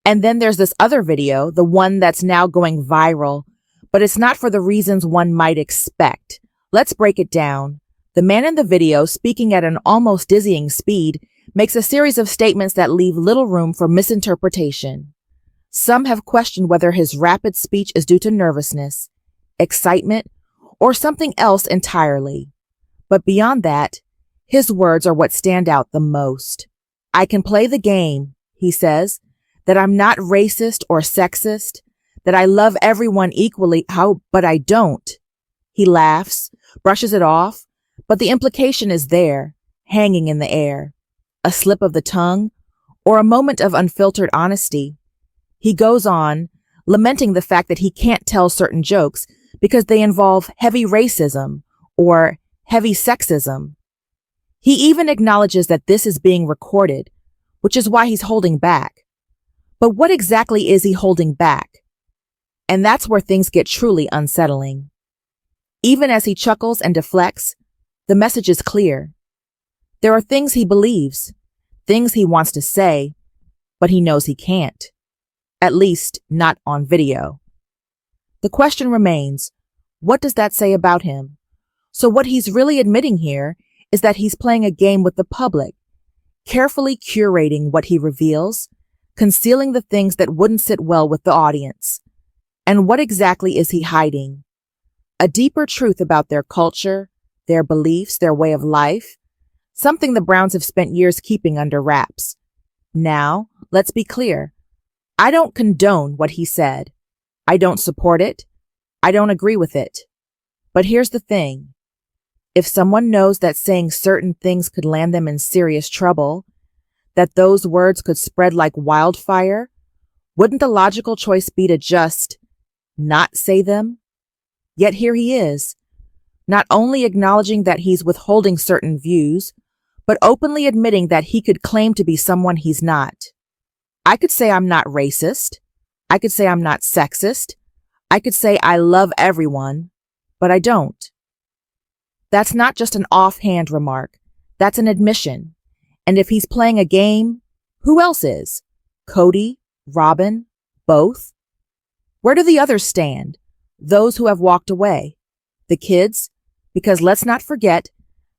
And then there's this other video, the one that's now going viral, but it's not for the reasons one might expect. Let's break it down. The man in the video, speaking at an almost dizzying speed, makes a series of statements that leave little room for misinterpretation. Some have questioned whether his rapid speech is due to nervousness, excitement, or something else entirely. But beyond that, his words are what stand out the most. I can play the game, he says, that I'm not racist or sexist, that I love everyone equally, but I don't. He laughs, brushes it off, but the implication is there, hanging in the air. A slip of the tongue, or a moment of unfiltered honesty. He goes on, lamenting the fact that he can't tell certain jokes because they involve heavy racism or heavy sexism. He even acknowledges that this is being recorded, which is why he's holding back. But what exactly is he holding back? And that's where things get truly unsettling. Even as he chuckles and deflects, the message is clear. There are things he believes, things he wants to say, but he knows he can't. At least, not on video. The question remains, what does that say about him? So what he's really admitting here is that he's playing a game with the public, carefully curating what he reveals, concealing the things that wouldn't sit well with the audience. And what exactly is he hiding? A deeper truth about their culture, their beliefs, their way of life, something the Browns have spent years keeping under wraps. Now, let's be clear. I don't condone what he said. I don't support it. I don't agree with it. But here's the thing. If someone knows that saying certain things could land them in serious trouble, that those words could spread like wildfire, wouldn't the logical choice be to just not say them? Yet here he is, not only acknowledging that he's withholding certain views, but openly admitting that he could claim to be someone he's not. I could say I'm not racist. I could say I'm not sexist. I could say I love everyone, but I don't. That's not just an offhand remark. That's an admission. And if he's playing a game, who else is? Kody? Robyn? Both? Where do the others stand? Those who have walked away? The kids? Because let's not forget,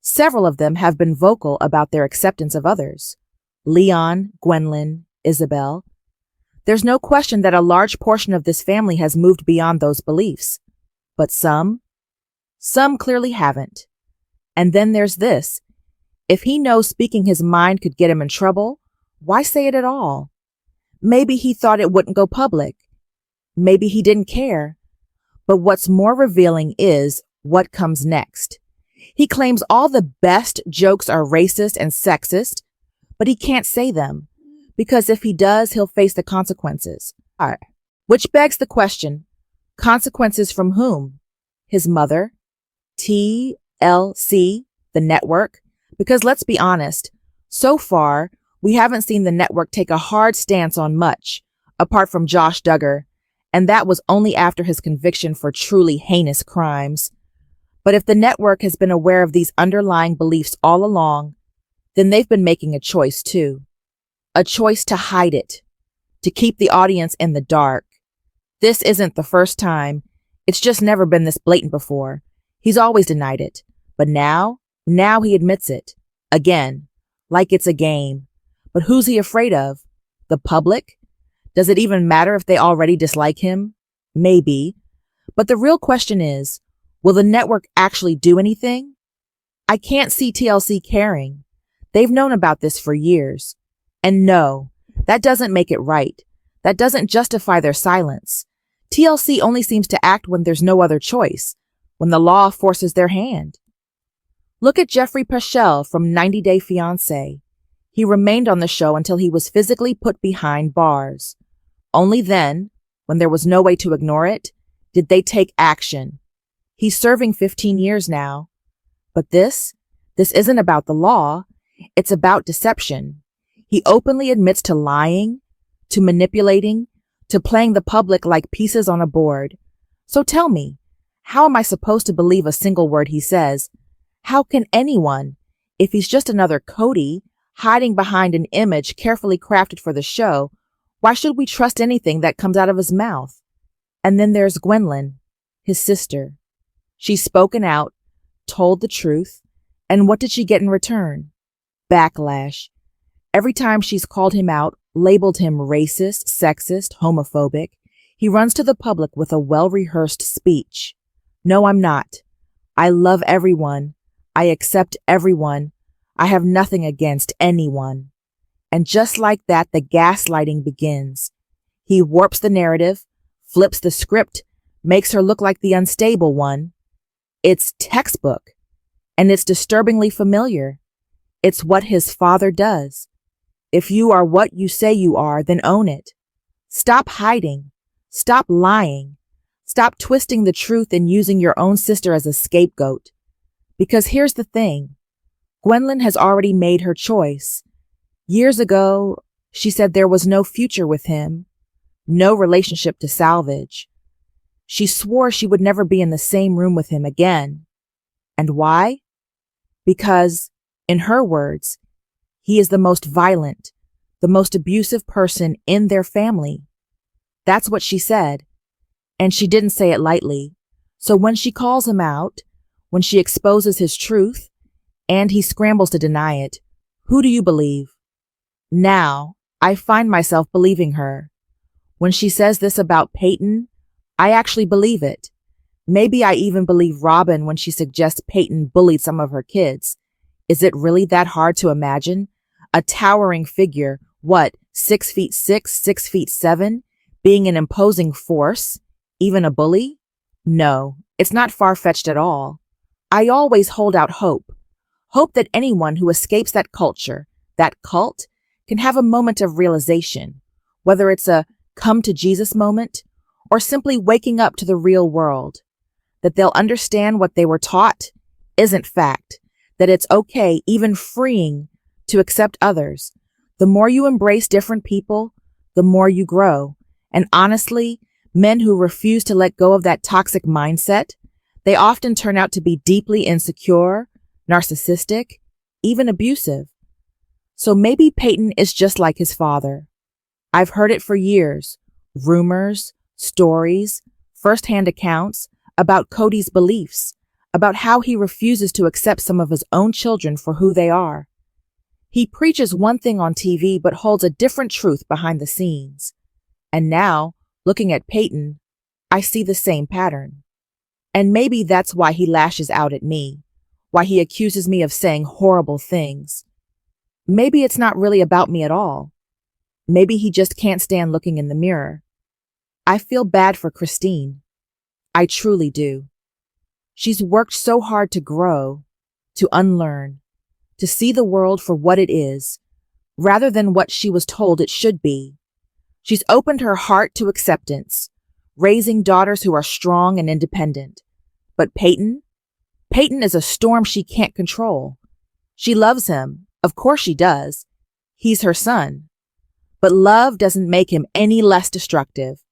several of them have been vocal about their acceptance of others. Leon, Gwendolyn, Isabel. There's no question that a large portion of this family has moved beyond those beliefs. But some clearly haven't. And then there's this. If he knows speaking his mind could get him in trouble, why say it at all? Maybe he thought it wouldn't go public. Maybe he didn't care. But what's more revealing is what comes next. He claims all the best jokes are racist and sexist, but he can't say them, because if he does, he'll face the consequences. Which begs the question, consequences from whom? His mother? TLC? The network? Because let's be honest, so far, we haven't seen the network take a hard stance on much, apart from Josh Duggar, and that was only after his conviction for truly heinous crimes. But if the network has been aware of these underlying beliefs all along, then they've been making a choice too. A choice to hide it, to keep the audience in the dark. This isn't the first time. It's just never been this blatant before. He's always denied it. But now he admits it. Again, like it's a game. But who's he afraid of? The public? Does it even matter if they already dislike him? Maybe. But the real question is, will the network actually do anything? I can't see TLC caring. They've known about this for years. And no, that doesn't make it right. That doesn't justify their silence. TLC only seems to act when there's no other choice, when the law forces their hand. Look at Jeffrey Paschel from 90 Day Fiancé. He remained on the show until he was physically put behind bars. Only then, when there was no way to ignore it, did they take action. He's serving 15 years now. But this isn't about the law. It's about deception. He openly admits to lying, to manipulating, to playing the public like pieces on a board. So tell me, how am I supposed to believe a single word he says? How can anyone, if he's just another Kody, hiding behind an image carefully crafted for the show, Why should we trust anything that comes out of his mouth? And then there's Gwendolyn, his sister. She's spoken out, told the truth, and what did she get in return? Backlash. Every time she's called him out, labeled him racist, sexist, homophobic, he runs to the public with a well-rehearsed speech. No, I'm not. I love everyone. I accept everyone. I have nothing against anyone. And just like that, the gaslighting begins. He warps the narrative, flips the script, makes her look like the unstable one. It's textbook, and it's disturbingly familiar. It's what his father does. If you are what you say you are, then own it. Stop hiding. Stop lying. Stop twisting the truth and using your own sister as a scapegoat. Because here's the thing. Gwendolyn has already made her choice. Years ago, she said there was no future with him, no relationship to salvage. She swore she would never be in the same room with him again. And why? Because, in her words, he is the most violent, the most abusive person in their family. That's what she said. And she didn't say it lightly. So when she calls him out, when she exposes his truth, and he scrambles to deny it, who do you believe? Now, I find myself believing her. When she says this about Paedon, I actually believe it. Maybe I even believe Robyn when she suggests Paedon bullied some of her kids. Is it really that hard to imagine? A towering figure, 6'6", 6'7", being an imposing force? Even a bully? No, it's not far-fetched at all. I always hold out hope. Hope that anyone who escapes that culture, that cult, can have a moment of realization, whether it's a come-to-Jesus moment or simply waking up to the real world, that they'll understand what they were taught isn't fact, that it's okay, even freeing, to accept others. The more you embrace different people, the more you grow. And honestly, men who refuse to let go of that toxic mindset, they often turn out to be deeply insecure, narcissistic, even abusive. So maybe Paedon is just like his father. I've heard it for years. Rumors, stories, first-hand accounts about Kody's beliefs, about how he refuses to accept some of his own children for who they are. He preaches one thing on TV but holds a different truth behind the scenes. And now, looking at Paedon, I see the same pattern. And maybe that's why he lashes out at me, why he accuses me of saying horrible things. Maybe it's not really about me at all. Maybe he just can't stand looking in the mirror. I feel bad for Christine. I truly do. She's worked so hard to grow, to unlearn, to see the world for what it is, rather than what she was told it should be. She's opened her heart to acceptance, raising daughters who are strong and independent. But Paedon is a storm she can't control. She loves him. Of course she does. He's her son. But love doesn't make him any less destructive.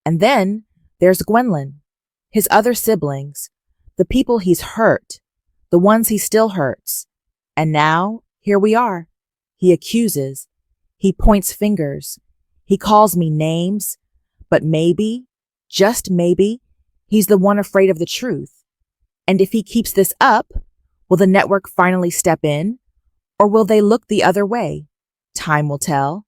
And then there's Gwendolyn, his other siblings, the people he's hurt, the ones he still hurts. And now, here we are. He accuses. He points fingers. He calls me names. But maybe, just maybe, he's the one afraid of the truth. And if he keeps this up, will the network finally step in? Or will they look the other way? Time will tell.